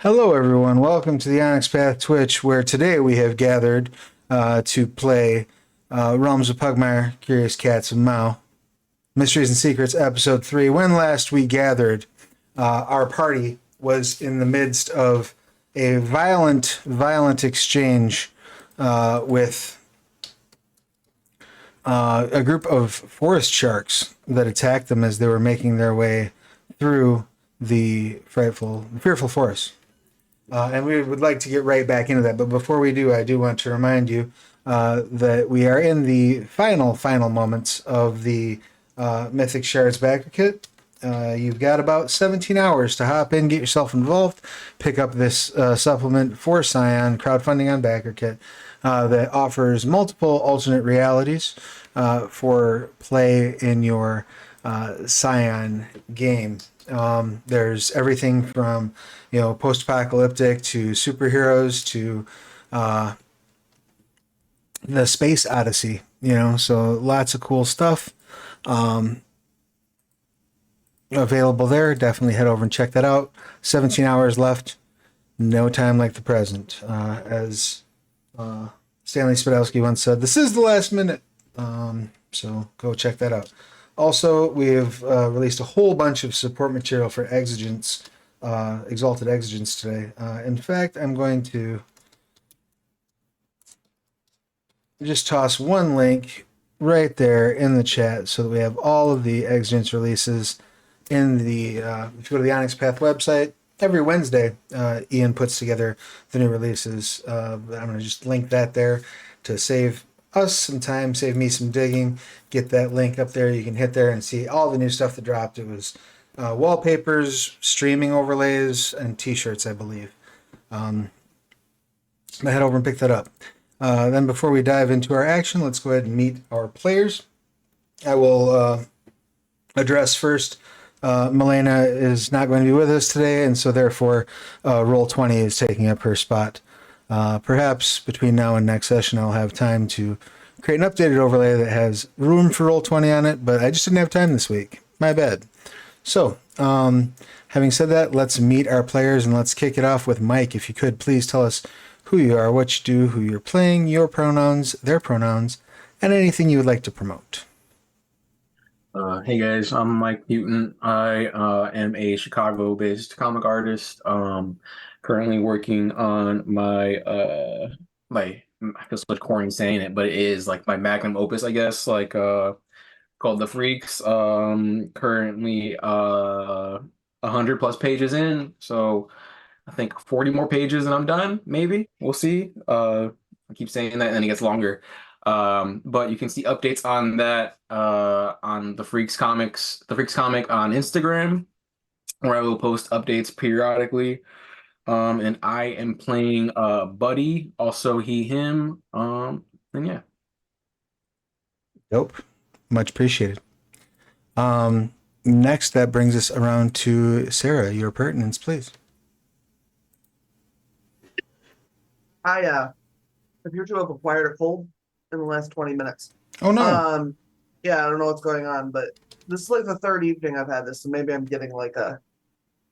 Hello, everyone. Welcome to the Onyx Path Twitch, where today we have gathered to play Realms of Pugmire, Curious Cats of Mao, Mysteries and Secrets, Episode 3. When last we gathered, our party was in the midst of a violent exchange with a group of forest sharks that attacked them as they were making their way through the fearful forest. And we would like to get right back into that. But before we do, I do want to remind you that we are in the final moments of the Mythic Shards Backer Kit. You've got about 17 hours to hop in, get yourself involved, pick up this supplement for Scion crowdfunding on Backer Kit that offers multiple alternate realities for play in your Scion game. There's everything from, post-apocalyptic to superheroes to the Space Odyssey, so lots of cool stuff available there. Definitely head over and check that out. 17 hours left. No time like the present. As Stanley Spadowski once said, this is the last minute. So go check that out. Also, we have released a whole bunch of support material for Exigence, Exalted Exigence today. In fact, I'm going to just toss one link right there in the chat so that we have all of the Exigence releases in the, if you go to the Onyx Path website, every Wednesday, Ian puts together the new releases. I'm going to just link that there to save us some time, save me some digging. Get that link up there. You can hit there and see all the new stuff that dropped. It was wallpapers, streaming overlays, and t-shirts, I believe. Head over and pick that up. Then before we dive into our action, let's go ahead and meet our players. I will address first. Milena is not going to be with us today, and so therefore Roll20 is taking up her spot. Perhaps between now and next session, I'll have time to create an updated overlay that has room for Roll20 on it, but I just didn't have time this week. My bad. So, having said that, let's meet our players and let's kick it off with Mike. If you could, please tell us who you are, what you do, who you're playing, your pronouns, their pronouns, and anything you would like to promote. Hey guys, I'm Mike Newton. I am a Chicago-based comic artist. Currently working on my I feel such corny saying it, but it is like my magnum opus, I guess, called The Freaks. Currently 100 plus pages in, so I think 40 more pages and I'm done. Maybe we'll see. I keep saying that, and then it gets longer. But you can see updates on that on the Freaks comic on Instagram, where I will post updates periodically. And I am playing Buddy, also he, him. And yeah. Nope. Much appreciated. Next, that brings us around to Sarah. Your pertinence, please. I appear to have acquired a cold in the last 20 minutes. Oh no. Yeah, I don't know what's going on, but this is like the third evening I've had this, so maybe I'm getting like a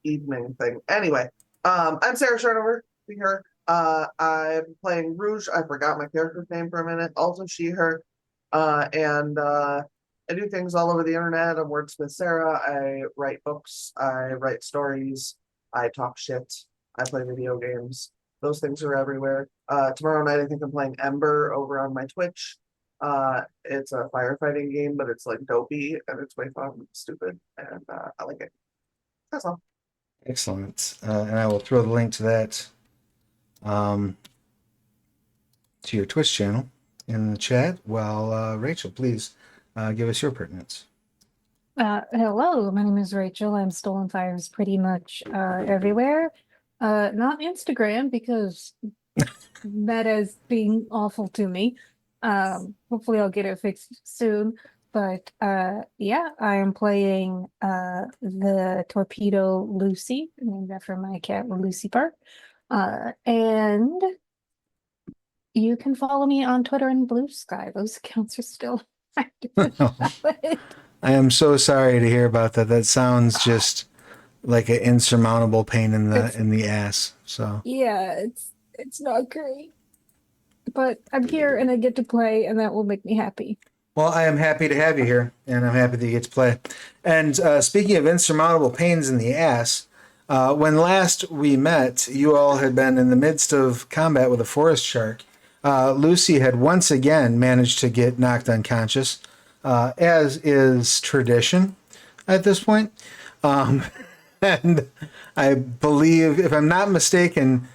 evening thing. Anyway, I'm Sarah Sharnover here. I'm playing Rouge. I forgot my character's name for a minute. Also she, her. And I do things all over the internet. I'm Wordsmith Sarah. I write books. I write stories. I talk shit. I play video games. Those things are everywhere. Tomorrow night, I think I'm playing Ember over on my Twitch. It's a firefighting game, but it's like dopey and it's way fun and stupid, and I like it. That's all. Excellent. And I will throw the link to that to your Twitch channel in the chat. While Rachel, please give us your pertinence. Hello, my name is Rachel. I'm Stolen Fires pretty much everywhere. Not Instagram because Meta's being awful to me. Hopefully I'll get it fixed soon. But yeah, I am playing the Torpedo Lucy, named after my cat Lucy Park. And you can follow me on Twitter and Blue Sky. Those accounts are still active. I am so sorry to hear about that. That sounds just like an insurmountable pain in It's the ass. So yeah, it's not great. But I'm here and I get to play, and that will make me happy. well, I am happy to have you here, and I'm happy that you get to play. And speaking of insurmountable pains in the ass, when last we met, you all had been in the midst of combat with a forest shark. Lucy had once again managed to get knocked unconscious, as is tradition at this point. Um, and I believe, if I'm not mistaken,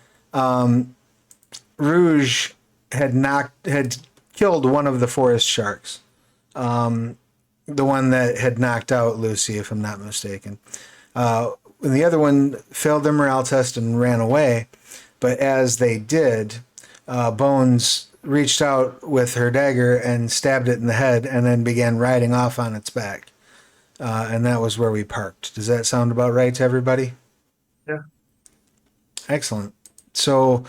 Rouge had killed one of the forest sharks. The one that had knocked out Lucy, if I'm not mistaken. And the other one failed their morale test and ran away. But as they did, Bones reached out with her dagger and stabbed it in the head and then began riding off on its back. And that was where we parked. Does that sound about right to everybody? Yeah. Excellent. So,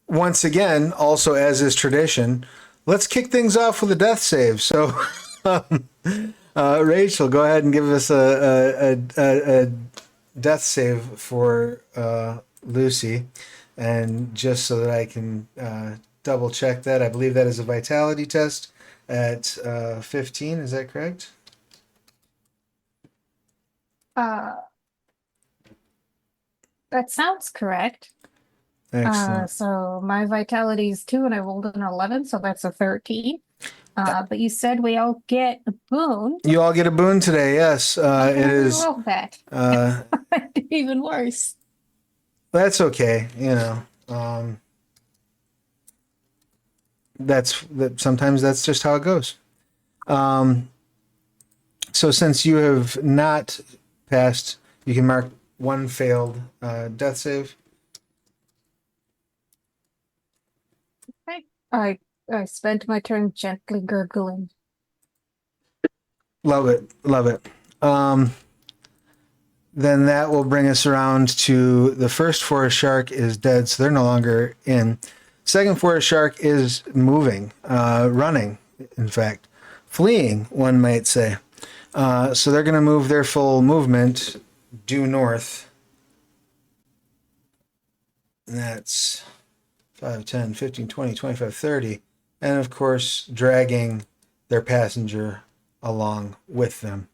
once again, also as is tradition, let's kick things off with a death save. So, Rachel, go ahead and give us a death save for Lucy. And just so that I can double check that, I believe that is a vitality test at 15. Is that correct? That sounds correct. Excellent. So my vitality is 2 and I rolled an 11, so that's a 13. But you said we all get a boon. You all get a boon today, yes. It is. Roll that. Even worse. That's okay, you know. Sometimes that's just how it goes. So since you have not passed, you can mark one failed death save. Okay. I spent my turn gently gurgling. Love it, love it. Then that will bring us around to the first forest shark is dead, so they're no longer in. Second forest shark is moving, running, in fact, fleeing, one might say. So they're going to move their full movement due north. And that's 5, 10, 15, 20, 25, 30. And of course, dragging their passenger along with them.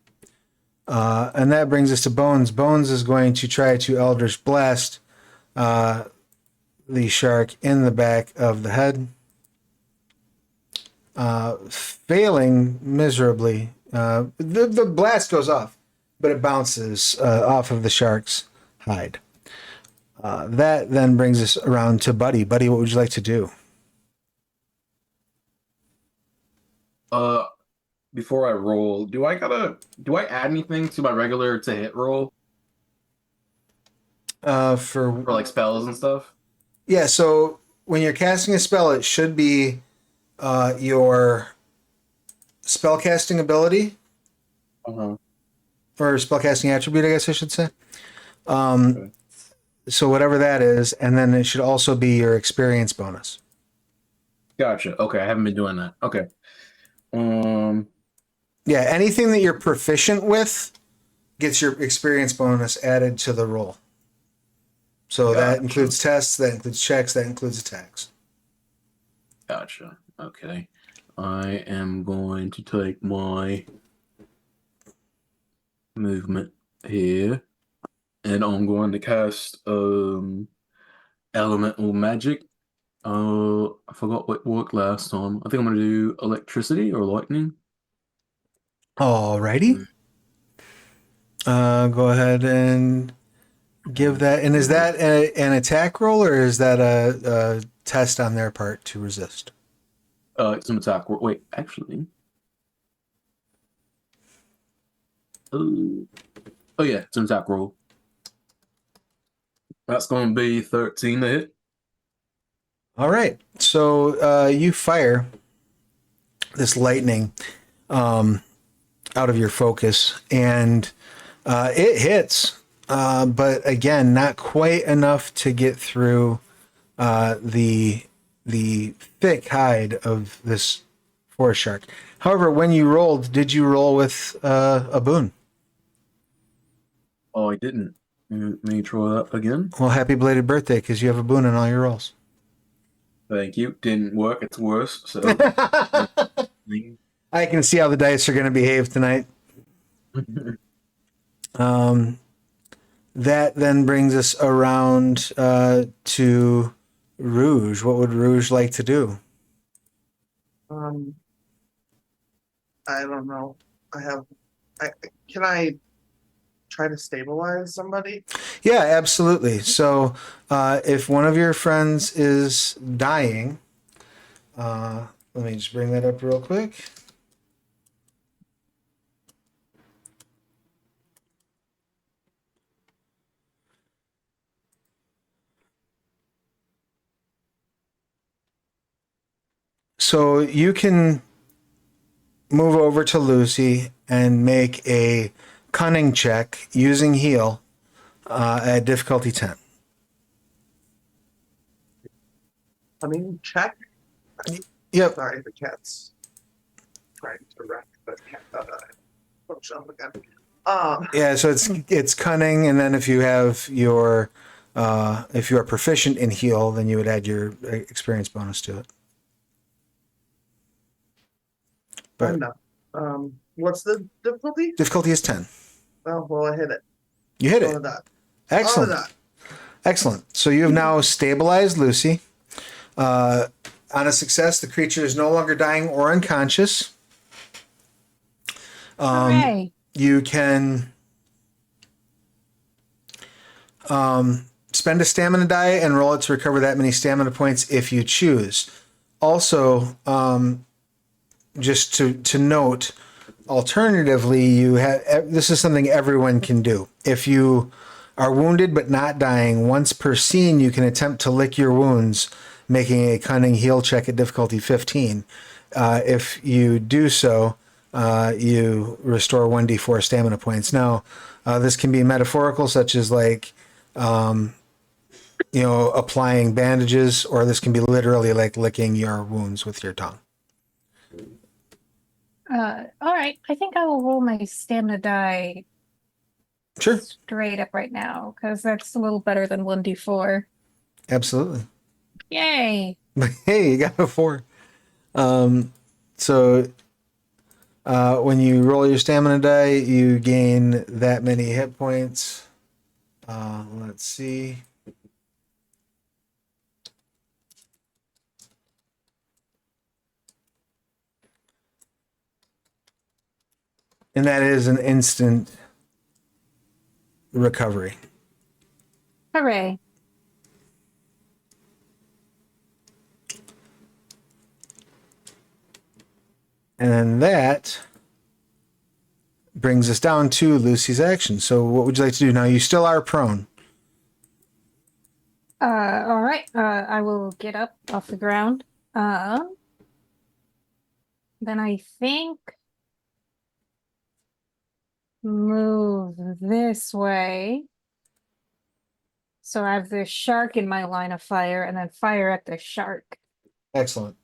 And that brings us to Bones. Bones is going to try to Eldritch Blast the shark in the back of the head. Failing miserably. The blast goes off, but it bounces off of the shark's hide. That then brings us around to Buddy. Buddy, what would you like to do? Before I roll, do I add anything to my regular to hit roll for like spells and stuff? Yeah, so when you're casting a spell, it should be your spellcasting ability or spellcasting attribute, I guess I should say. Okay. So whatever that is, and then it should also be your experience bonus. Gotcha. Okay, I haven't been doing that. Okay. Yeah, anything that you're proficient with gets your experience bonus added to the roll. So that includes tests, that includes checks, that includes attacks. Gotcha. Okay. I am going to take my movement here, and I'm going to cast elemental magic. I forgot what worked last time. I think I'm going to do electricity or lightning. Alrighty. Go ahead and give that. And is that an attack roll, or is that a test on their part to resist? It's an attack roll. Wait, actually. Oh yeah, it's an attack roll. That's going to be 13 to hit. All right. So you fire this lightning out of your focus, and it hits, but again, not quite enough to get through the thick hide of this forest shark. However, when you rolled, did you roll with a boon? Oh, I didn't. Let me throw it up again. Well, happy belated birthday, because you have a boon in all your rolls. Thank you. Didn't work. It's worse. So. I can see how the dice are going to behave tonight. That then brings us around to Rouge. What would Rouge like to do? I don't know. Can I try to stabilize somebody? Yeah, absolutely. So if one of your friends is dying, let me just bring that up real quick. So you can move over to Lucy and make a cunning check using heal at difficulty 10. I mean, check. Yep. Sorry, the cat's trying to wreck the cat. Bookshelf again. Yeah, so it's cunning, and then if you have your if you are proficient in heal, then you would add your experience bonus to it. But what's the difficulty? difficulty is 10. Oh, well, I hit it. You hit All it. of that. Excellent. All of that. Excellent. So you have now stabilized Lucy. On a success, the creature is no longer dying or unconscious. Hooray! You can spend a stamina die and roll it to recover that many stamina points if you choose. Also, just to note, alternatively, you have this is something everyone can do. If you are wounded but not dying, once per scene, you can attempt to lick your wounds, making a cunning heal check at difficulty 15. If you do so, you restore 1d4 stamina points. Now, this can be metaphorical, such as like, applying bandages, or this can be literally like licking your wounds with your tongue. All right. I think I will roll my stamina die Sure. straight up right now, because that's a little better than 1d4. Absolutely. Yay! Hey, you got a 4. So when you roll your stamina die, you gain that many hit points. Let's see. And that is an instant recovery. Hooray! And then that brings us down to Lucy's action. So what would you like to do? Now you still are prone. All right. I will get up off the ground. Then I think move this way. So I have the shark in my line of fire, and then fire at the shark. Excellent.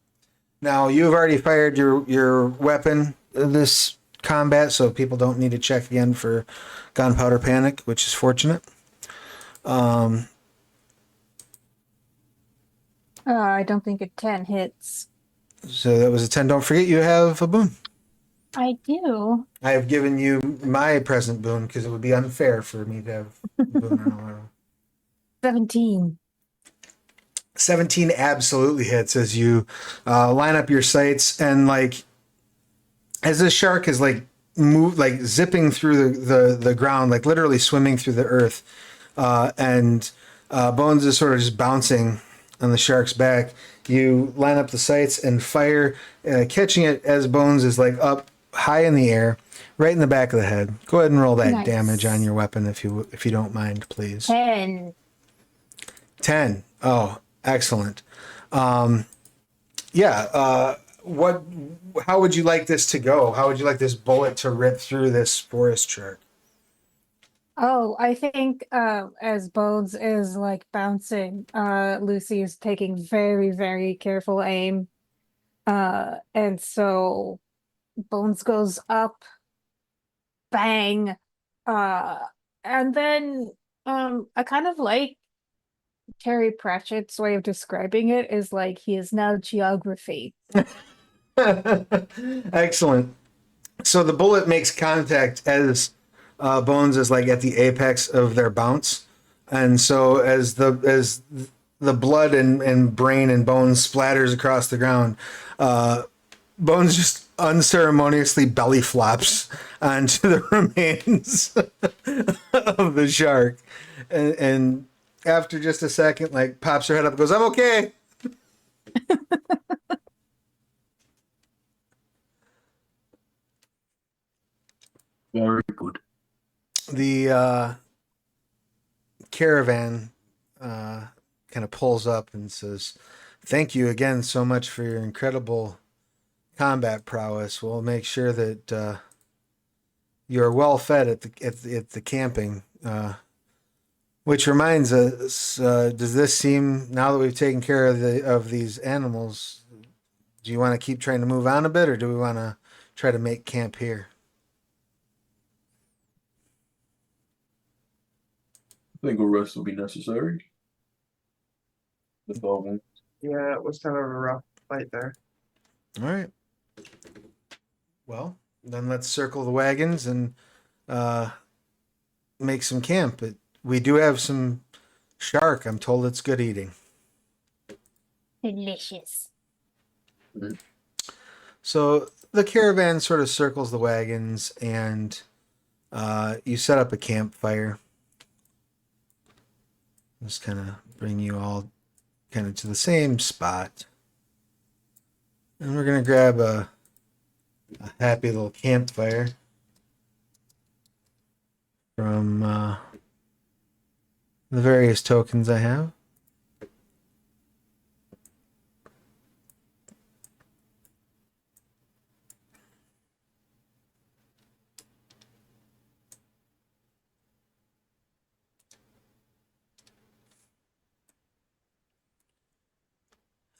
Now you've already fired your weapon this combat, so people don't need to check again for gunpowder panic, which is fortunate. I don't think a 10 hits. So that was a 10. Don't forget you have a boon. I do. I have given you my present boon because it would be unfair for me to have a boon on all my rolls. 17. 17 absolutely hits as you line up your sights, and like as this shark is like zipping through the ground, like literally swimming through the earth, and Bones is sort of just bouncing on the shark's back. You line up the sights and fire, catching it as Bones is like up high in the air, right in the back of the head. Go ahead and roll that Nice. damage on your weapon if you don't mind, please. 10. 10. Oh, excellent. How would you like this to go? How would you like this bullet to rip through this forest shark? Oh, I think as Bones is like bouncing, Lucy is taking very, very careful aim. And so Bones goes up, bang, And then I kind of like Terry Pratchett's way of describing it is like he is now geography. Excellent. So the bullet makes contact as Bones is like at the apex of their bounce, and so as the blood and brain and bones splatters across the ground, Bones just unceremoniously belly flops onto the remains of the shark, and after just a second, like pops her head up, and goes, "I'm okay." Very good. The caravan kind of pulls up and says, "Thank you again so much for your incredible combat prowess. We'll make sure that you're well fed at the camping." Which reminds us, does this seem, now that we've taken care of these animals, do you want to keep trying to move on a bit, or do we want to try to make camp here? I think a rest will be necessary. The ball. Yeah, it was kind of a rough fight there. All right. Well, then let's circle the wagons and uh, make some camp. But we do have some shark. I'm told it's good eating. Delicious. So the caravan sort of circles the wagons, and you set up a campfire. Just kind of bring you all kind of to the same spot. And we're going to grab a happy little campfire from the various tokens I have.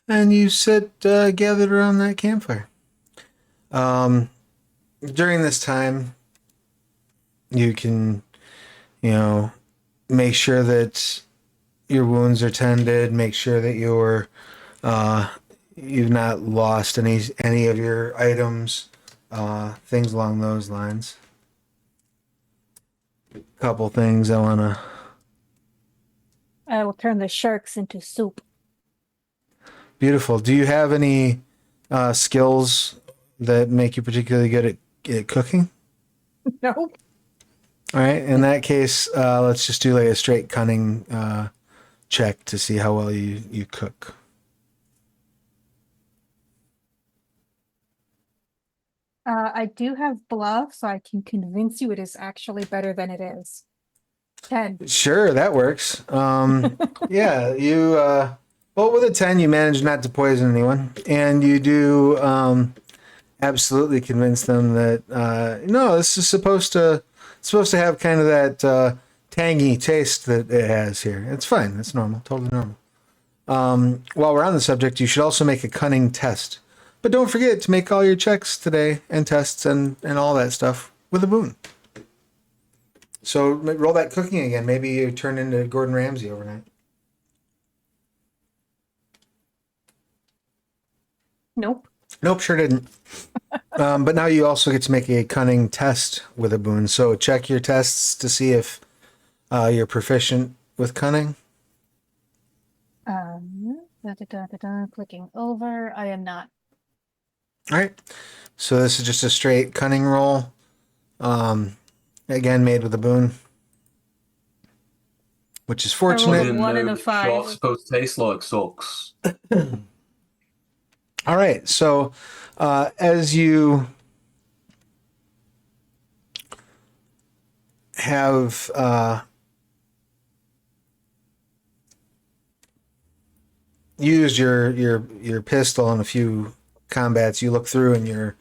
And you sit gathered around that campfire. During this time, you can, make sure that your wounds are tended. Make sure that you've not lost any of your items. Things along those lines. Couple things I want to. I will turn the sharks into soup. Beautiful. Do you have any skills that make you particularly good at cooking? Nope. All right. In that case, let's just do like a straight cunning check to see how well you cook. I do have bluff, so I can convince you it is actually better than it is. 10. Sure, that works. Yeah, you. Well, with a 10, you manage not to poison anyone, and you do absolutely convince them that no, this is supposed to have kind of that tangy taste that it has here. It's fine. It's normal. Totally normal. While we're on the subject, you should also make a cunning test, but don't forget to make all your checks today and tests and all that stuff with a boon. So roll that cooking again. Maybe you turn into Gordon Ramsay overnight. Nope. Nope, sure didn't. But now you also get to make a cunning test with a boon. So check your tests to see if you're proficient with cunning. Clicking over. I am not. All right. So this is just a straight cunning roll. Again, made with a boon, which is fortunate. rolled 1 and a 5. Shark's supposed to taste like socks. All right. So as you have used your pistol in a few combats, you look through and your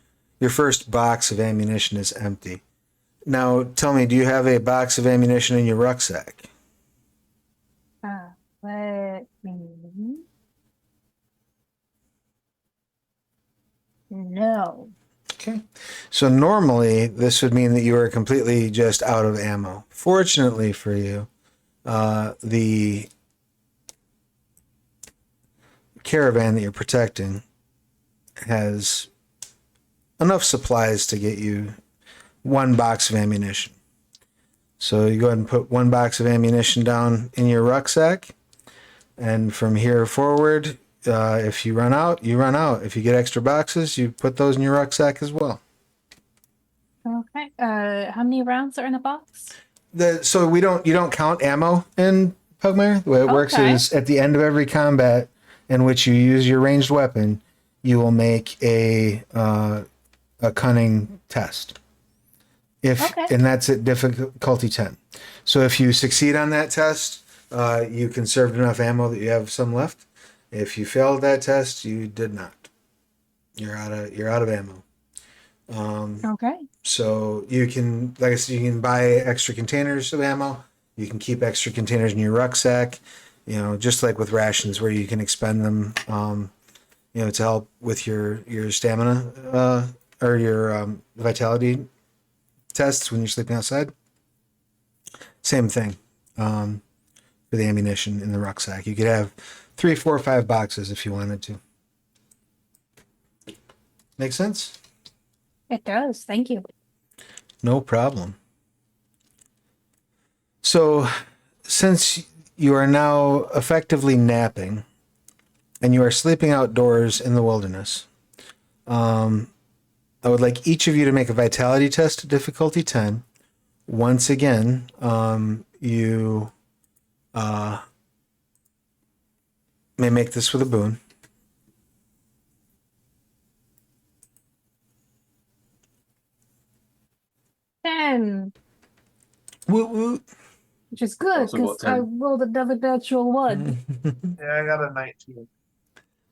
first box of ammunition is empty. Now, tell me, do you have a box of ammunition in your rucksack? Let me. No. Okay. So normally this would mean that you are completely just out of ammo. Fortunately for you, the caravan that you're protecting has enough supplies to get you 1 box of ammunition. So you go ahead and put 1 box of ammunition down in your rucksack. And from here forward, if you run out, you run out. If you get extra boxes, you put those in your rucksack as well. Okay. How many rounds are in a box? So you don't count ammo in Pugmire. The way it works Okay. is at the end of every combat in which you use your ranged weapon, you will make a cunning test. Okay. And that's at difficulty 10. So if you succeed on that test, you conserved enough ammo that you have some left. If you failed that test, you did not. You're out of ammo. Okay. So you can, like I said, you can buy extra containers of ammo. You can keep extra containers in your rucksack. Just like with rations, where you can expend them, to help with your stamina or your vitality tests when you're sleeping outside. Same thing for the ammunition in the rucksack. You could have 3, 4, 5 boxes if you wanted to. Make sense? It does. Thank you. No problem. So, since you are now effectively napping and you are sleeping outdoors in the wilderness, I would like each of you to make a vitality test at difficulty 10. Once again, you may make this with a boon. Mm. 10, Woot woot. which is good Also about because I 10. rolled another natural 1. Yeah, I got a 19. I don't know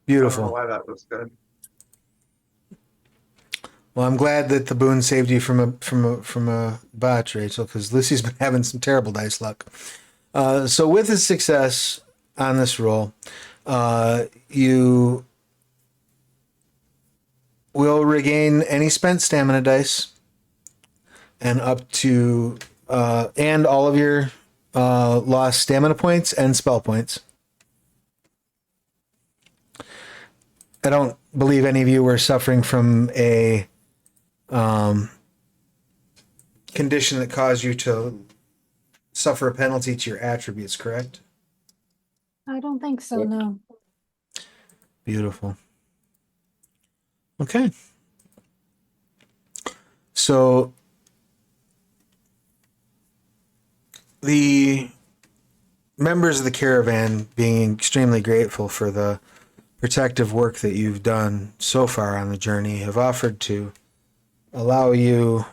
Beautiful. why that was good. Well, I'm glad that the boon saved you from a botch, Rachel, because Lucy's been having some terrible dice luck. So with his success on this roll, you will regain any spent stamina dice, and up to and all of your lost stamina points and spell points. I don't believe any of you were suffering from a condition that caused you to suffer a penalty to your attributes, correct? I don't think so, Yep. no. Beautiful. Okay. So the members of the caravan, being extremely grateful for the protective work that you've done so far on the journey, have offered to allow you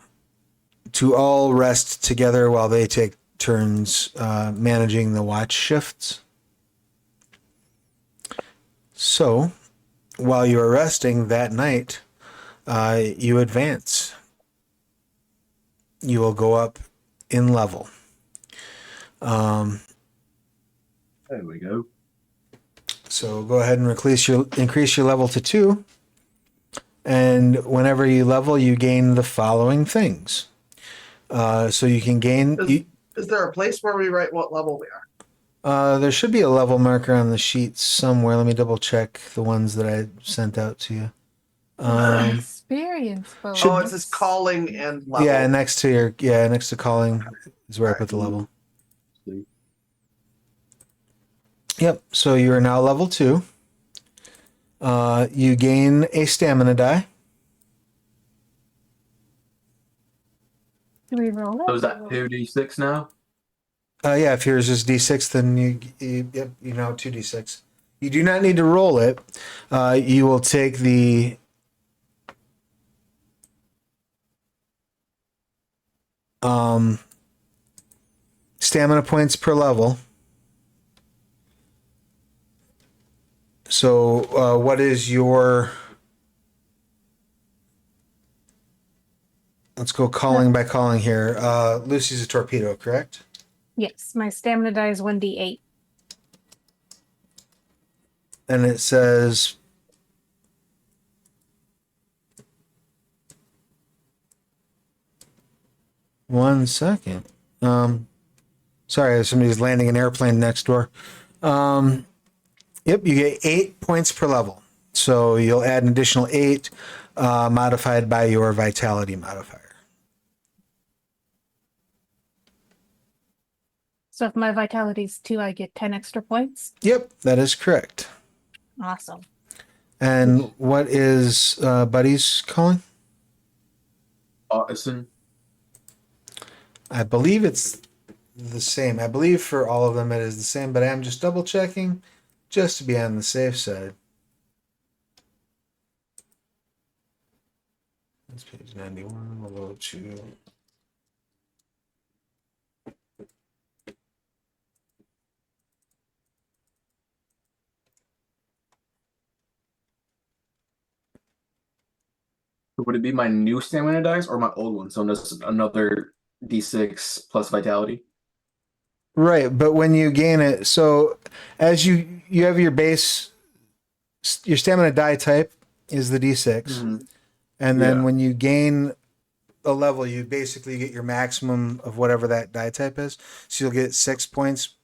to all rest together while they take turns managing the watch shifts. So, while you are resting that night, you advance. You will go up in level. There we go. So go ahead and increase your level to 2. And whenever you level, you gain the following things. So you can gain. Is there a place where we write what level we are? There should be a level marker on the sheet somewhere. Let me double check the ones that I sent out to you. Experience bonus. Oh, it says calling and level. Yeah, next to calling is where I put the level. See. Yep. So you are now level 2. You gain a stamina die. Do we roll it? So is that 2d6 now? Yeah, if yours is D6, then you know 2D6. You do not need to roll it. You will take the stamina points per level. So what is your... Let's go calling by calling here. Lucy's a torpedo, correct? Yes, my stamina die is 1d8. And it says 1 second. Sorry, somebody's landing an airplane next door. Yep, you get 8 points per level. So you'll add an additional 8 modified by your vitality modifier. So if my vitality's 2, I get 10 extra points. Yep, that is correct. Awesome. And what is Buddy's calling? Addison. I believe it's the same. I believe for all of them it is the same, but I'm just double checking just to be on the safe side. That's page 91, level 2. Would it be my new stamina dice or my old one? So just another D6 plus vitality. Right, but when you gain it, so as you have your base, your stamina die type is the D6, Mhm. and then Yeah. when you gain a level, you basically get your maximum of whatever that die type is. So you'll get 6 points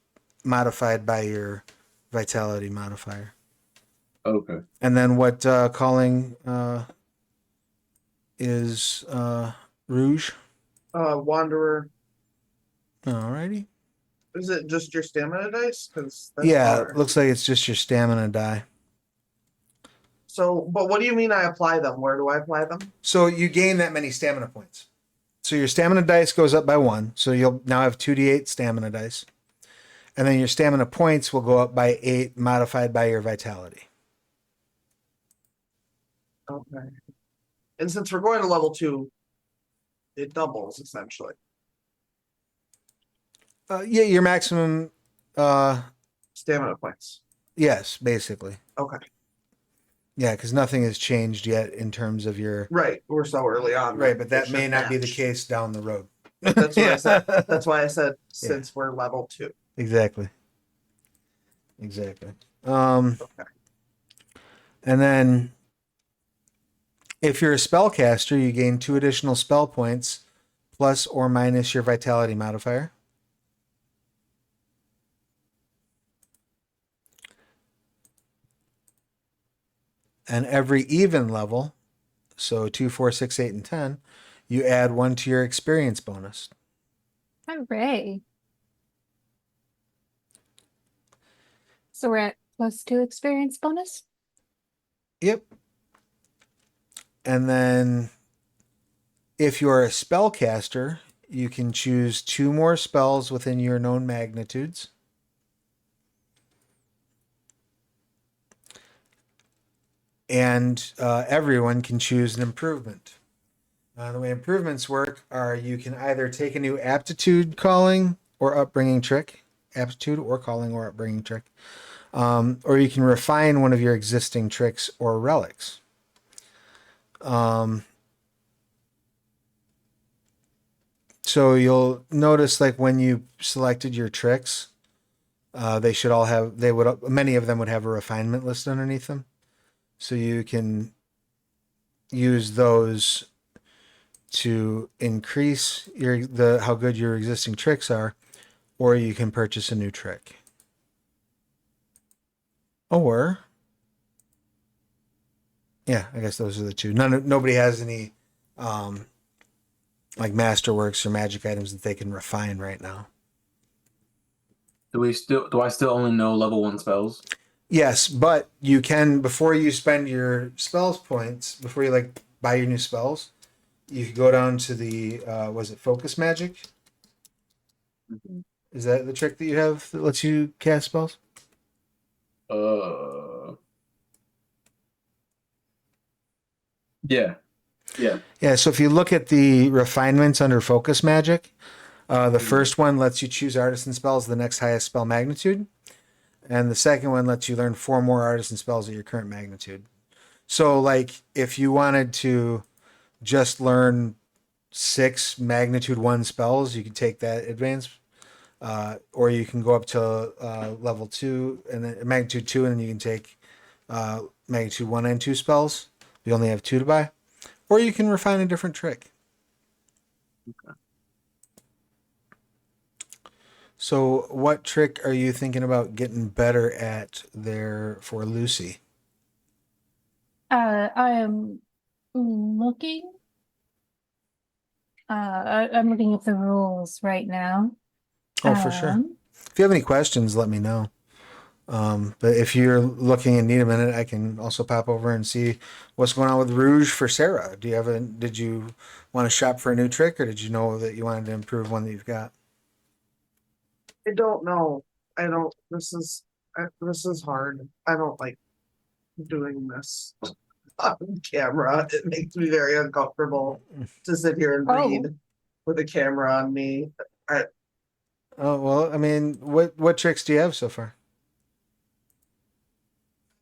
modified by your vitality modifier. Okay. And then what calling is Rouge? Wanderer. Alrighty. Is it just your stamina dice? Because that's Yeah, hard. looks like it's just your stamina die. So, but what do you mean I apply them? Where do I apply them? So you gain that many stamina points. So your stamina dice goes up by 1. So you'll now have 2d8 stamina dice. And then your stamina points will go up by 8, modified by your vitality. Okay. And since we're going to level 2, it doubles essentially. Yeah, your maximum. Stamina points. Yes, basically. Okay. Yeah, because nothing has changed yet in terms of your. Right. We're so early on. Right, but that it may should not be the match. case down the road. That's what I said. Yeah. That's why I said since we're level 2. Exactly. Okay. And then if you're a spellcaster, you gain 2 additional spell points plus or minus your vitality modifier. And every even level, so 2, 4, 6, 8, and 10, you add 1 to your experience bonus. Hooray. So we're at +2 experience bonus? Yep. And then if you're a spellcaster, you can choose 2 more spells within your known magnitudes. And everyone can choose an improvement. The way improvements work are you can either take a new aptitude calling or upbringing trick, aptitude or calling or upbringing trick, or you can refine one of your existing tricks or relics. So you'll notice, like when you selected your tricks, many of them would have a refinement list underneath them. So you can use those to increase how good your existing tricks are, or you can purchase a new trick. Or yeah, I guess those are the two. Nobody has any like masterworks or magic items that they can refine right now. Do I still only know level 1 spells? Yes, but you can, before you spend your spells points, before you like buy your new spells, you can go down to the was it focus magic? Mm-hmm. Is that the trick that you have that lets you cast spells? Yeah. Yeah. Yeah, so if you look at the refinements under focus magic, the first one lets you choose artisan spells, the next highest spell magnitude. And the second one lets you learn 4 more artisan spells at your current magnitude. So like if you wanted to just learn 6 magnitude 1 spells, you could take that advanced, or you can go up to level 2 and then magnitude 2, and then you can take magnitude 1 and 2 spells. You only have 2 to buy, or you can refine a different trick. Okay. So, what trick are you thinking about getting better at there for Lucy? I am looking. I'm looking at the rules right now. Oh, for sure. Um, If you have any questions, let me know. But if you're looking and need a minute, I can also pop over and see what's going on with Rouge for Sarah. Did you want to shop for a new trick, or did you know that you wanted to improve one that you've got? I don't know. I don't. This is hard. I don't like doing this on camera. It makes me very uncomfortable to sit here and oh, read with a camera on me. I Oh, well, I mean, what tricks do you have so far?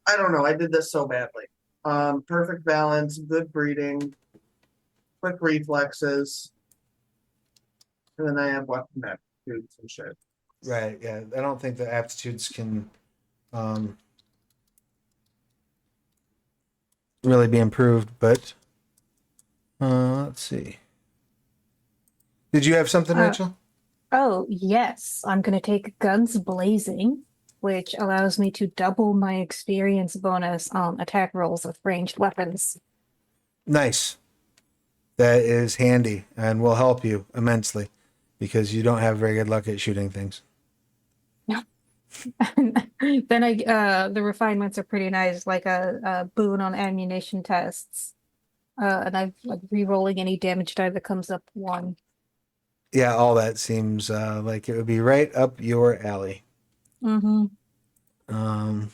I don't know. I did this so badly. Perfect balance, good breeding, quick reflexes, and then I have weapon aptitudes and shit. Right, yeah. I don't think the aptitudes can um, really be improved, but let's see. Did you have something, uh, Rachel? oh, yes. I'm gonna take Guns Blazing, which allows me to double my experience bonus on attack rolls with ranged weapons. Nice. That is handy and will help you immensely because you don't have very good luck at shooting things. Then the refinements are pretty nice, like a boon on ammunition tests. And I've like re-rolling any damage die that comes up one. Yeah, all that seems like it would be right up your alley. Mm-hmm. Um,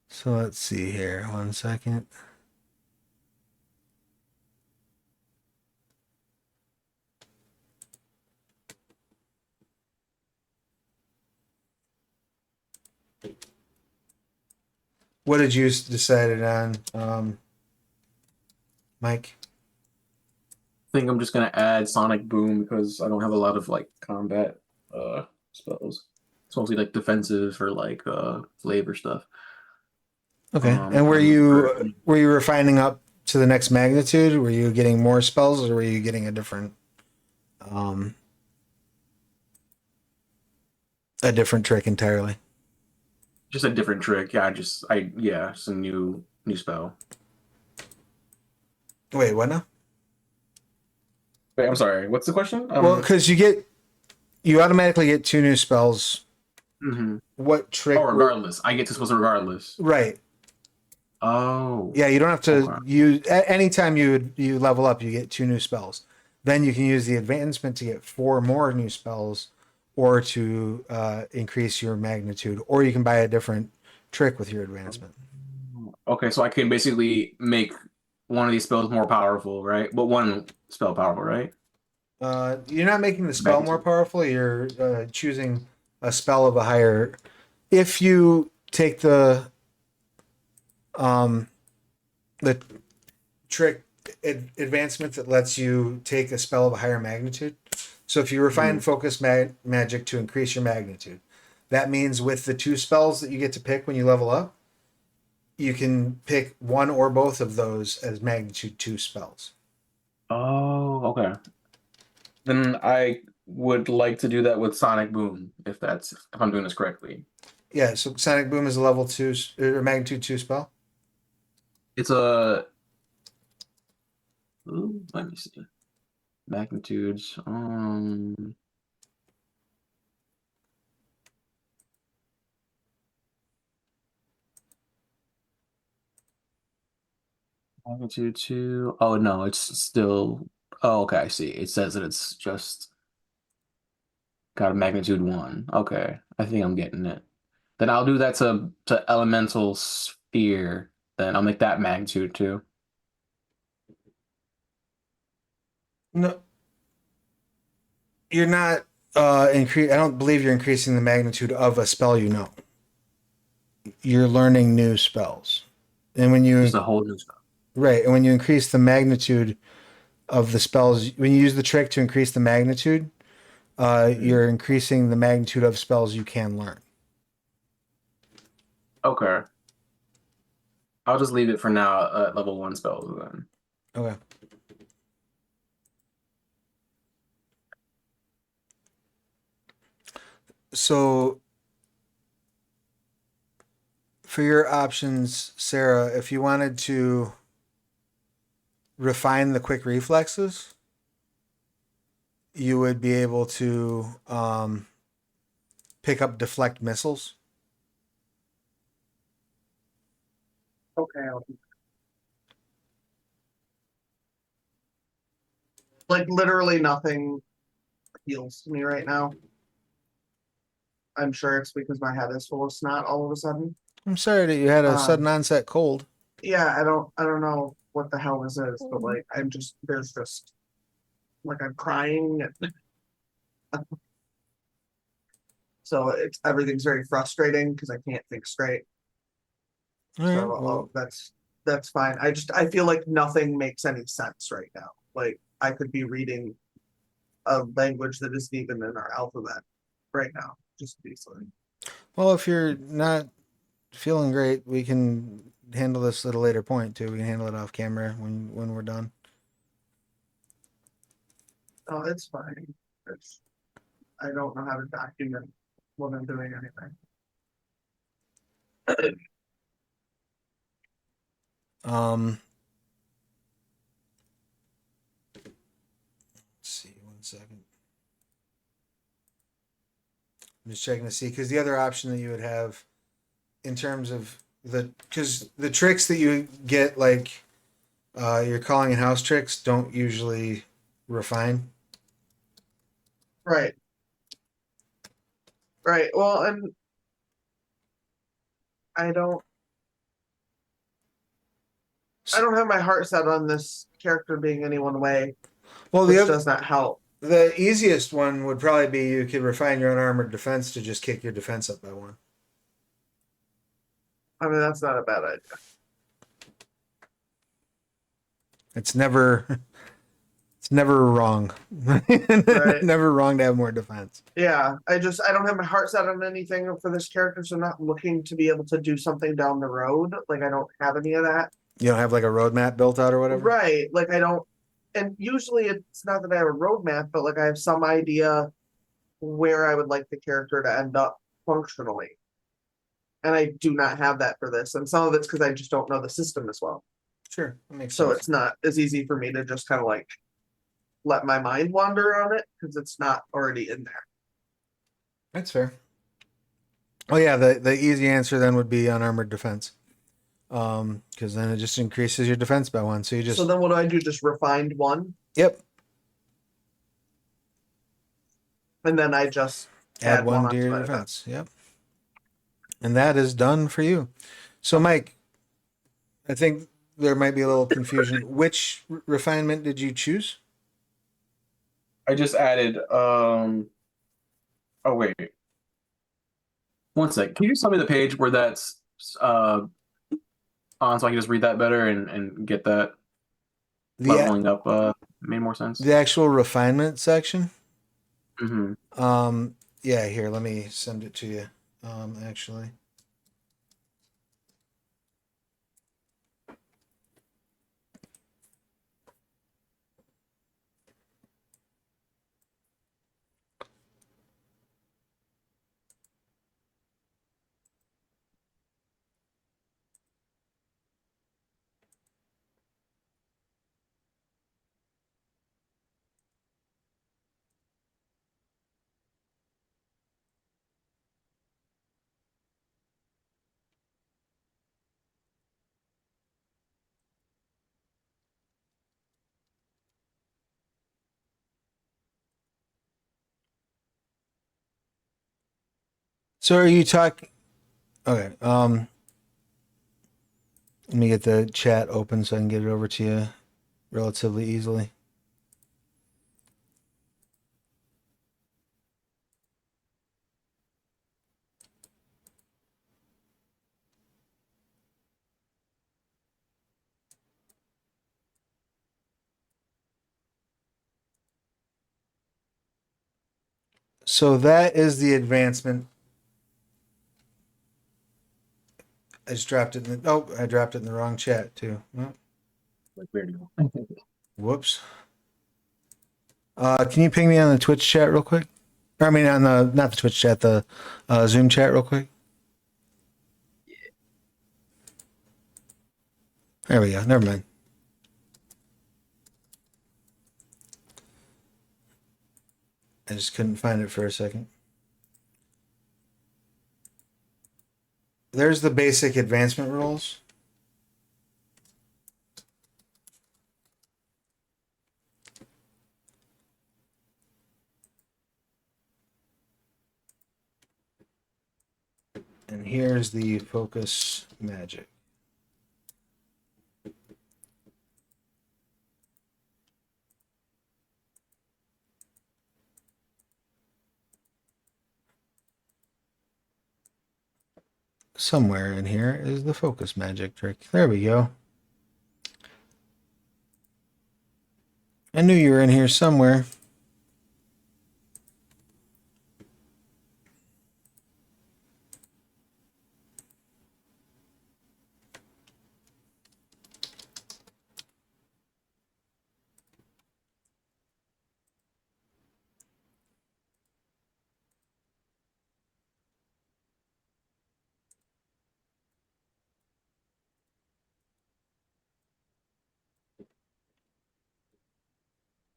so let's see here. 1 second. What did you decided on, Mike? I think I'm just gonna add Sonic Boom because I don't have a lot of like combat spells. It's mostly like defensive or like flavor stuff. Okay. And were you refining up to the next magnitude? Were you getting more spells, or were you getting um a different trick entirely? just a different trick. Yeah, it's a new spell. Wait, what now? Wait, I'm sorry. What's the question? Well, because you automatically get 2 new spells. Mhm. What Oh, trick would regardless, I get to spells regardless. right? Oh, Yeah, you don't have to okay. use anytime you level up, you get 2 new spells. Then you can use the advancement to get 4 more new spells, or to increase your magnitude, or you can buy a different trick with your advancement. Okay, so I can basically make one of these spells more powerful, right? But one spell powerful, right? You're not making the spell more Magnitude. powerful. You're choosing a spell of a higher. If you take um, the trick advancement that lets you take a spell of a higher magnitude. So if you refine Mhm. focus magic to increase your magnitude, that means with the 2 spells that you get to pick when you level up, you can pick one or both of those as magnitude 2 spells. Oh, okay. Then I would like to do that with Sonic Boom, if I'm doing this correctly. Yeah, so Sonic Boom is a level 2 or magnitude 2 spell. It's a ooh, let me see. Magnitudes. Magnitude 2. Oh no, it's still. Oh, okay, I see. It says that it's just got a magnitude 1. Okay, I think I'm getting it. Then I'll do that to Elemental Sphere. Then I'll make that magnitude 2. No, you're not increase. I don't believe you're increasing the magnitude of a spell. You're learning new spells, and Just a whole new stuff. right, and when you increase the magnitude of the spells, when you use the trick to increase the magnitude, Mhm. you're increasing the magnitude of spells you can learn. Okay. I'll just leave it for now at level 1 spells then. Okay. So for your options, Sarah, if you wanted to refine the quick reflexes, you would be able to pick up deflect missiles. Okay. Like literally nothing appeals to me right now. I'm sure it's because my head is full of snot all of a sudden. I'm sorry that you had a sudden onset cold. Yeah, I don't know what the hell this is, but like there's just like I'm crying. So it's everything's very frustrating because I can't think straight. All right, So well, that's fine. I feel like nothing makes any sense right now. Like I could be reading a language that isn't even in our alphabet right now, just to be silly. well, if you're not feeling great, we can handle this at a later point too. We can handle it off camera when we're done. Oh, it's fine. I don't know how to document what I'm doing anyway. Um, let's see, 1 second. I'm just checking to see because the other option that you would have in terms of because the tricks that you get like your calling and house tricks don't usually refine. Right. Right. Well, and I don't have my heart set on this character being any one way, Well, which does not help. the easiest one would probably be you could refine your unarmored defense to just kick your defense up by 1. I mean, that's not a bad idea. It's never wrong. Right. Never wrong to have more defense. Yeah, I don't have my heart set on anything for this character, so I'm not looking to be able to do something down the road. Like I don't have any of that. You don't have like a roadmap built out or whatever? Right. Like I don't, and usually it's not that I have a roadmap, but like I have some idea where I would like the character to end up functionally. And I do not have that for this. And some of it's because I just don't know the system as well. Sure, that makes So sense. it's not as easy for me to just kind of like let my mind wander on it because it's not already in there. That's fair. Oh yeah, the easy answer then would be unarmored defense. Because then it just increases your defense by 1. So you just So then what do I do? Just refined 1? Yep. And then I just Add 1 to onto your my defense. Yep. And that is done for you. So Mike, I think there might be a little confusion. Which refinement did you choose? I just added. Oh wait, 1 sec. Can you just tell me the page where that's on, so I can just read that better and get that leveling up made more sense. The actual refinement section. Mm-hmm. Yeah. Here, let me send it to you. Actually. So are you talking? Okay. Let me get the chat open so I can get it over to you relatively easily. So that is the advancement. I just dropped it in the, oh, I dropped it in the wrong chat too. Well, whoops. Can you ping me on the Twitch chat real quick? Or, I mean, on the not the Twitch chat, the Zoom chat, real quick. There we go. Never mind. I just couldn't find it for a second. There's the basic advancement rules. And here's the focus magic. Somewhere in here is the focus magic trick. There we go. I knew you were in here somewhere.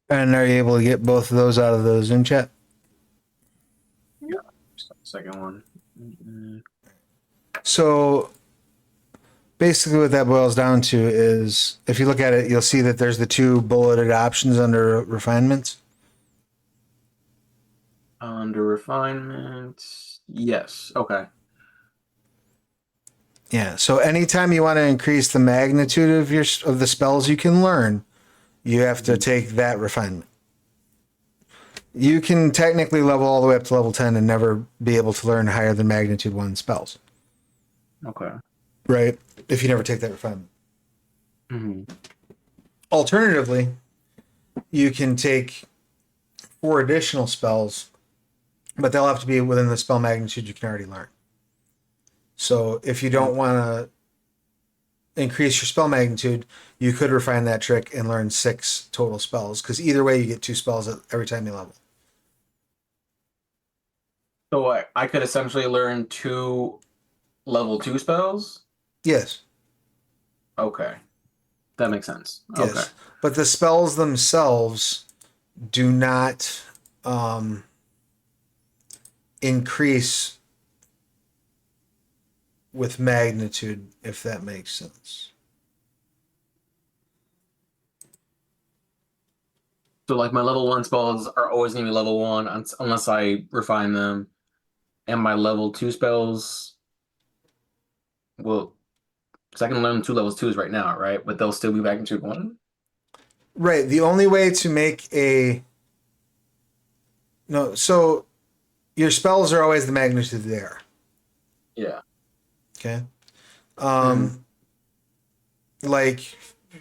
And are you able to get both of those out of the Zoom chat? Yeah. Second one. Mm-hmm. So basically what that boils down to is if you look at it, you'll see that there's the two bulleted options under refinements. Under refinement, yes. Okay. Yeah. So anytime you want to increase the magnitude of the spells you can learn, you have to take that refinement. You can technically level all the way up to level 10 and never be able to learn higher than magnitude 1 spells. Okay. Right? If you never take that refinement. Mm-hmm. Alternatively, you can take 4 additional spells, but they'll have to be within the spell magnitude you can already learn. So if you don't want to increase your spell magnitude, you could refine that trick and learn 6 total spells, because either way you get 2 spells every time you level. So I could essentially learn 2 level 2 spells? Yes. Okay. That makes sense. Yes. Okay. But the spells themselves do not increase with magnitude, if that makes sense. So like my level 1 spells are always going to be level 1 unless I refine them. And my level 2 spells, well, because I can learn 2 levels 2s right now, right? But they'll still be magnitude 1? Right. The only way to make so your spells are always the magnitude there. Yeah. Okay. Like,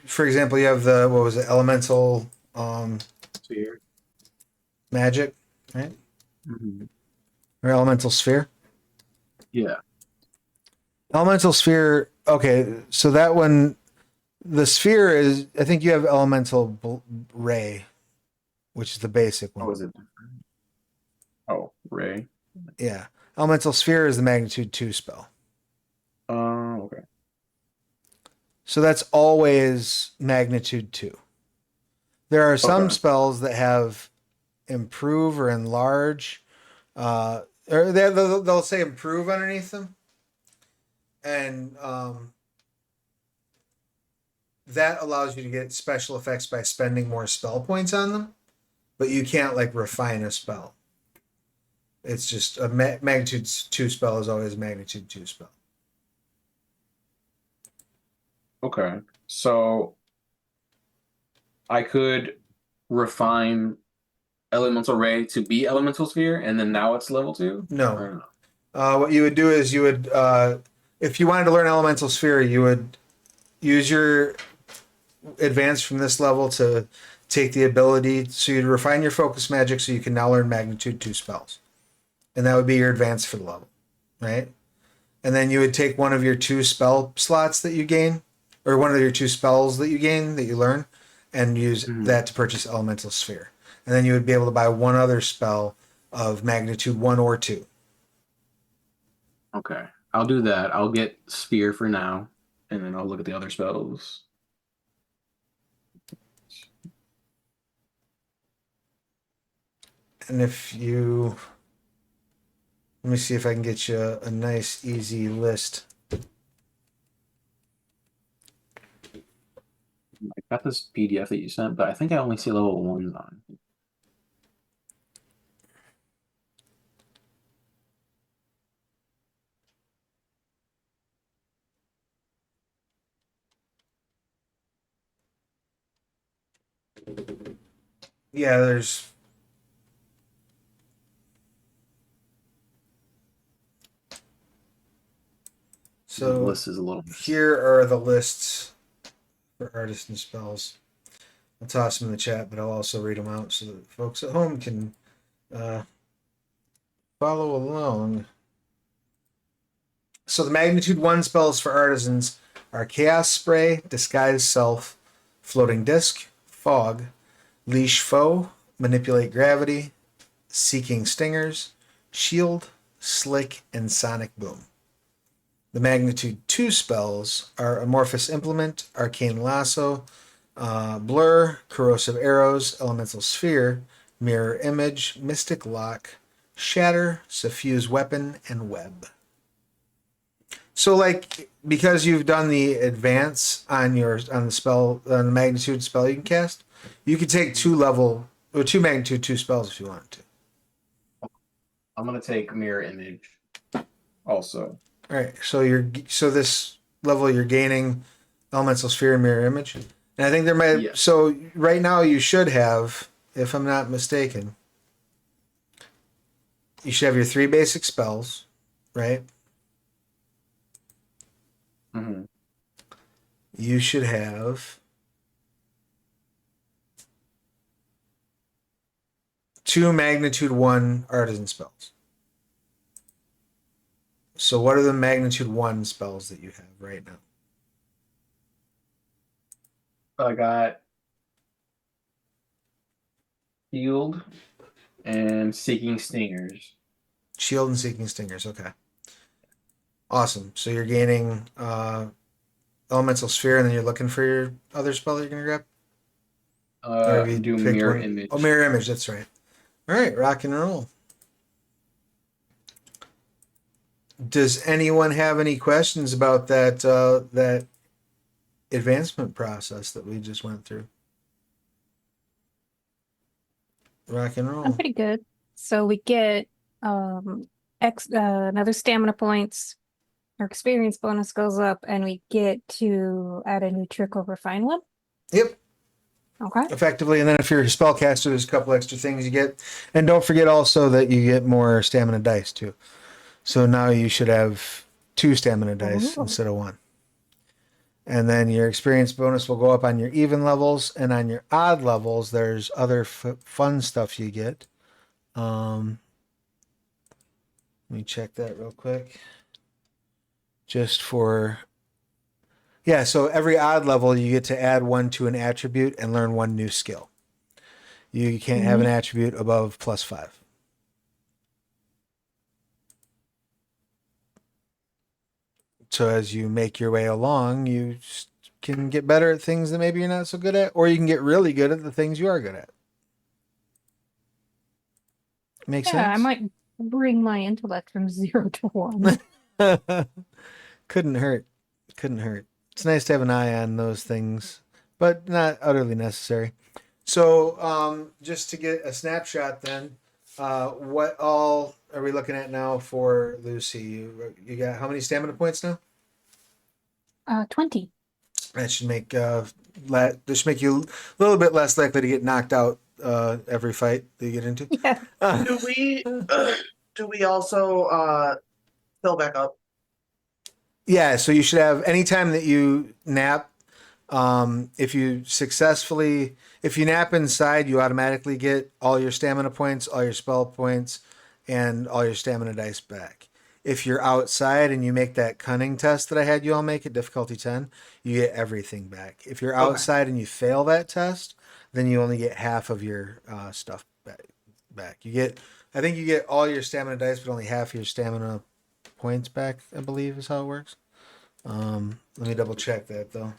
for example, you have the, what was it, elemental Sphere. magic, right? Mm-hmm. Or elemental sphere. Yeah. Elemental sphere. Okay, so that one, the sphere is, I think you have elemental ray, which is the basic one. Oh, is it different? Oh, Ray. Yeah. Elemental sphere is the magnitude 2 spell. Okay. So that's always magnitude 2. There are some Okay. spells that have improve or enlarge, or they'll say improve underneath them, and that allows you to get special effects by spending more spell points on them, but you can't like refine a spell. It's just a magnitude 2 spell is always a magnitude 2 spell. Okay. So I could refine Elemental Ray to be Elemental Sphere, and then now it's level 2? No. Or no? What you would do is you would, if you wanted to learn elemental sphere, you would use your advance from this level to take the ability, so you'd refine your focus magic so you can now learn magnitude 2 spells. And that would be your advance for the level, right? And then you would take one of your 2 spell slots that you gain, or one of your 2 spells that you gain, that you learn, and use that to purchase elemental sphere. And then you would be able to buy one other spell of magnitude 1 or 2. Okay. I'll do that. I'll get Sphere for now, and then I'll look at the other spells. And if you, let me see if I can get you a nice, easy list. I got this PDF that you sent, but I think I only see level 1s on. Yeah, there's. The So list is a little. here are the lists for artisan spells. I'll toss them in the chat, but I'll also read them out so that folks at home can follow along. So the magnitude 1 spells for artisans are Chaos Spray, Disguise Self, Floating Disc, Fog, Leash Foe, Manipulate Gravity, Seeking Stingers, Shield, Slick, and Sonic Boom. The magnitude 2 spells are Amorphous Implement, Arcane Lasso, Blur, Corrosive Arrows, Elemental Sphere, Mirror Image, Mystic Lock, Shatter, Suffuse Weapon, and Web. So, like, because you've done the advance on the spell, on the magnitude spell you can cast, you could take two magnitude 2 spells if you wanted to. I'm gonna take Mirror Image also. All right, so this level you're gaining Elemental Sphere and Mirror Image, and I think there might. Yes. So right now you should have, if I'm not mistaken, you should have your 3 basic spells, right? Mm-hmm. You should have 2 magnitude 1 artisan spells. So what are the magnitude 1 spells that you have right now? I got Shield and Seeking Stingers. Shield and Seeking Stingers. Okay. Awesome. So you're gaining Elemental Sphere, and then you're looking for your other spell that you're gonna grab. Or have you Do picked Mirror one? Image. Oh, Mirror Image. That's right. All right, rock and roll. Does anyone have any questions about that advancement process that we just went through? Rock and I'm roll. pretty good. So we get another stamina points. Our experience bonus goes up, and we get to add a new trick or refine one. Yep. Okay. Effectively, and then if you're a spellcaster, there's a couple extra things you get, and don't forget also that you get more stamina dice too. So now you should have 2 stamina dice Ooh. instead of 1. And then your experience bonus will go up on your even levels, and on your odd levels, there's other fun stuff you get. Let me check that real quick. Just for, yeah, so every odd level you get to add 1 to an attribute and learn 1 new skill. You can't have an attribute above +5. So as you make your way along, you can get better at things that maybe you're not so good at, or you can get really good at the things you are good at. Makes Yeah, I sense? might bring my intellect from 0 to 1. Couldn't hurt. Couldn't hurt. It's nice to have an eye on those things, but not utterly necessary. So, just to get a snapshot then, what all are we looking at now for Lucy? You got how many stamina points now? 20. That should make this should make you a little bit less likely to get knocked out every fight that you get into. Yeah. Do we also fill back up? Yeah, so you should have anytime that you nap. If you nap inside, you automatically get all your stamina points, all your spell points, and all your stamina dice back. If you're outside and you make that cunning test that I had you all make at difficulty 10, you get everything back. If you're outside and you fail that test, then you only get half of your stuff back. You get I think you get all your stamina dice, but only half your stamina points back, I believe is how it works. Let me double check that though.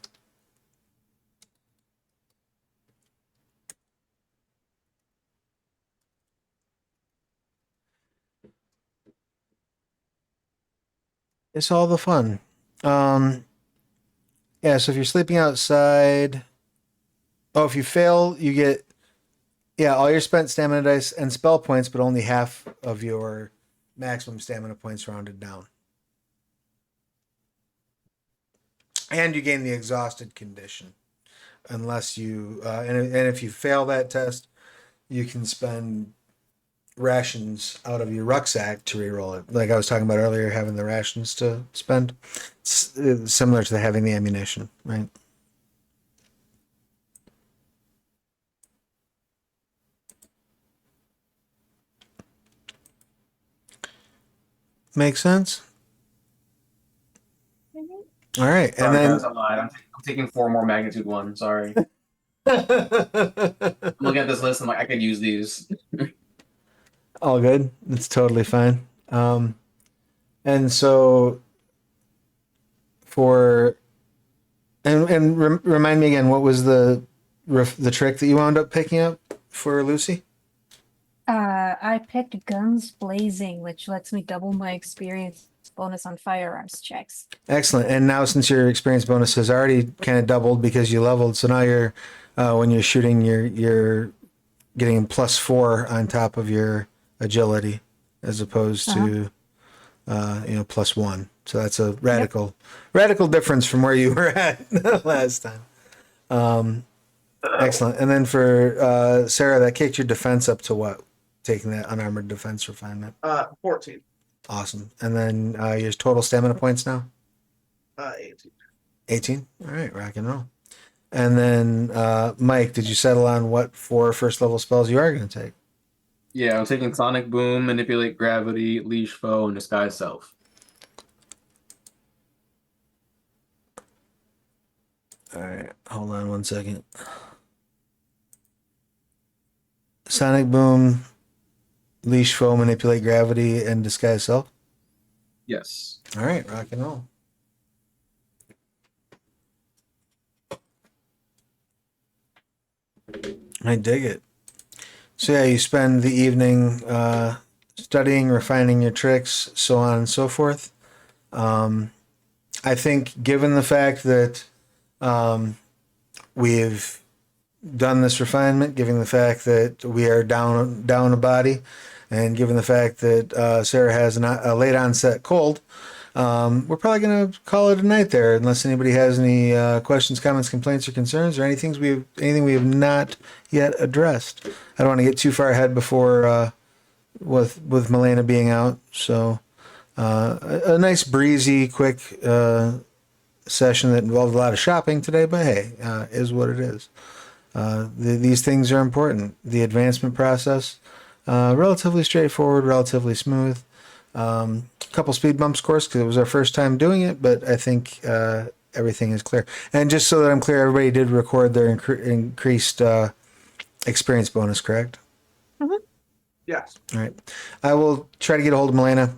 It's all the fun. Yeah, so if you're sleeping outside, oh, if you fail, you get, yeah, all your spent stamina dice and spell points, but only half of your maximum stamina points rounded down. And you gain the exhausted condition. Unless you, and if you fail that test, you can spend rations out of your rucksack to reroll it. Like I was talking about earlier, having the rations to spend. It's similar to having the ammunition, right? Makes sense. All right, and Sorry, then guys, I lied. I'm taking 4 more magnitude 1. Sorry. I'm looking at this list. I'm like, I could use these. all good. It's totally fine. And so for remind me again, what was the trick that you wound up picking up for Lucy? I picked Guns Blazing, which lets me double my experience bonus on firearms checks. Excellent. And now since your experience bonus has already kind of doubled because you leveled, so now you're when you're shooting, you're getting +4 on top of your agility as opposed to +1. So that's a radical difference from where you were at last time. Excellent. And then for Sarah, that kicked your defense up to what? Taking that unarmored defense refinement. 14. Awesome. And then your total stamina points now? 18. 18? All right, rock and roll. And then Mike, did you settle on what 4 first level spells you are going to take? Yeah, I'm taking Sonic Boom, Manipulate Gravity, Leash Foe, and Disguise Self. All right, hold on one second. Sonic Boom, Leash Foe, Manipulate Gravity, and Disguise Self? Yes. All right, rock and roll. I dig it. So yeah, you spend the evening studying, refining your tricks, so on and so forth. I think, given the fact that we've done this refinement, given the fact that we are down a body, and given the fact that Sarah has a late onset cold, we're probably going to call it a night there, unless anybody has any questions, comments, complaints, or concerns, or anything we have not yet addressed. I don't want to get too far ahead before with Milena being out. So a nice breezy, quick session that involved a lot of shopping today, but hey, is what it is. These things are important. The advancement process, relatively straightforward, relatively smooth. Couple speed bumps, of course, because it was our first time doing it, but I think everything is clear. And just so that I'm clear, everybody did record their increased experience bonus, correct? Mm-hmm. Yes. All right. I will try to get a hold of Milena,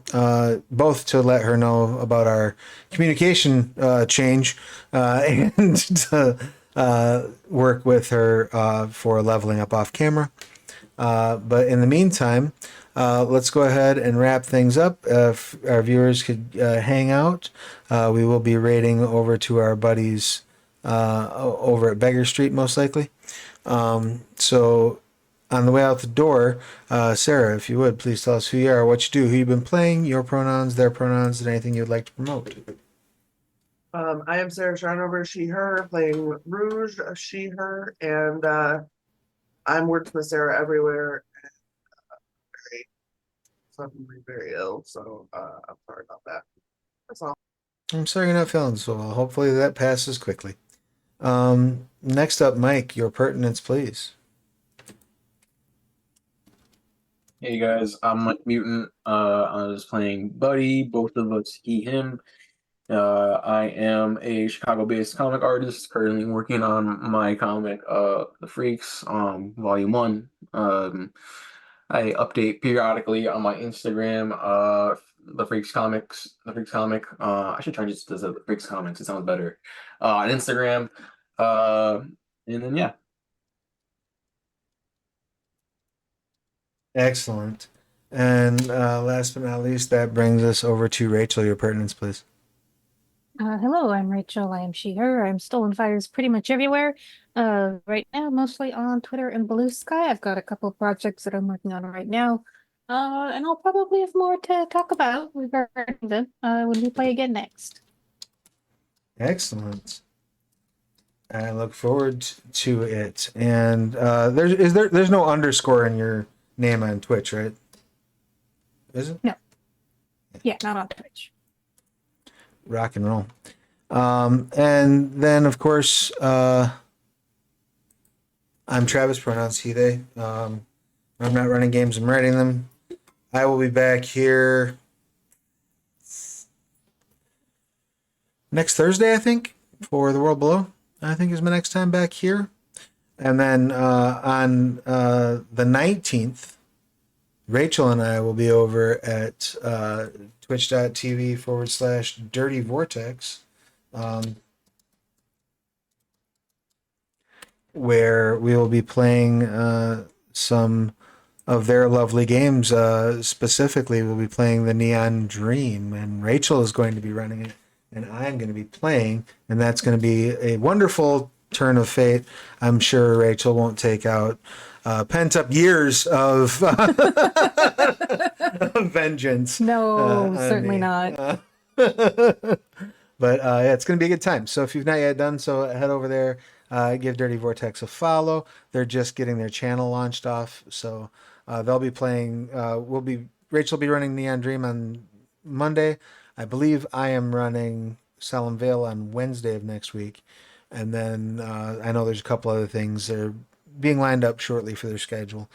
both to let her know about our communication change and to work with her for leveling up off camera. But in the meantime, let's go ahead and wrap things up. If our viewers could hang out, we will be raiding over to our buddies over at Beggar Street, most likely. So on the way out the door, Sarah, if you would, please tell us who you are, what you do, who you've been playing, your pronouns, their pronouns, and anything you'd like to promote. I am Sarah Sharnover, she, her, playing Rouge, she, her, and I'm working with Sarah everywhere. And, very, suddenly very ill, so I'm sorry about that. That's all. I'm sorry you're not feeling so well. Hopefully that passes quickly. Next up, Mike, your pertinence, please. Hey guys, I'm Mike Mutant. I was playing Buddy, both of us, he, him. I am a Chicago-based comic artist, currently working on my comic, The Freaks, Volume 1. I update periodically on my Instagram. The Freaks Comics, the Freaks Comic. I should change it to the Freaks Comics. It sounds better. On Instagram. Uh, and then yeah. Excellent. And last but not least, that brings us over to Rachel. Your pertinence, please. Hello, I'm Rachel. I am she, her. I'm Stolen Fires pretty much everywhere. Right now, mostly on Twitter and Blue Sky. I've got a couple projects that I'm working on right now. And I'll probably have more to talk about regarding them when we play again next. Excellent. I look forward to it. And there's no underscore in your name on Twitch, right? Is it? No. Yeah, not on Twitch. Rock and roll. And then of course, I'm Travis, pronouns he, they. I'm not running games, I'm writing them. I will be back here next Thursday, I think, for The World Below. I think is my next time back here. And then on the 19th, Rachel and I will be over at twitch.tv/Dirty Vortex, where we will be playing some of their lovely games. Specifically, we'll be playing the Neon Dream, and Rachel is going to be running it, and I'm going to be playing, and that's going to be a wonderful turn of fate. I'm sure Rachel won't take out pent up years of vengeance. No, on certainly me. not. But yeah, it's going to be a good time. So if you've not yet done so, head over there, give Dirty Vortex a follow. They're just getting their channel launched off, so they'll be playing. Rachel will be running Neon Dream on Monday. I believe I am running Solemn Veil on Wednesday of next week, and then I know there's a couple other things that are being lined up shortly for their schedule.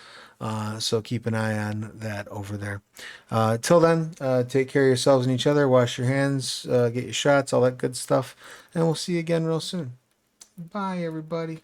So keep an eye on that over there. Till then, take care of yourselves and each other. Wash your hands, get your shots, all that good stuff. And we'll see you again real soon. Bye, everybody.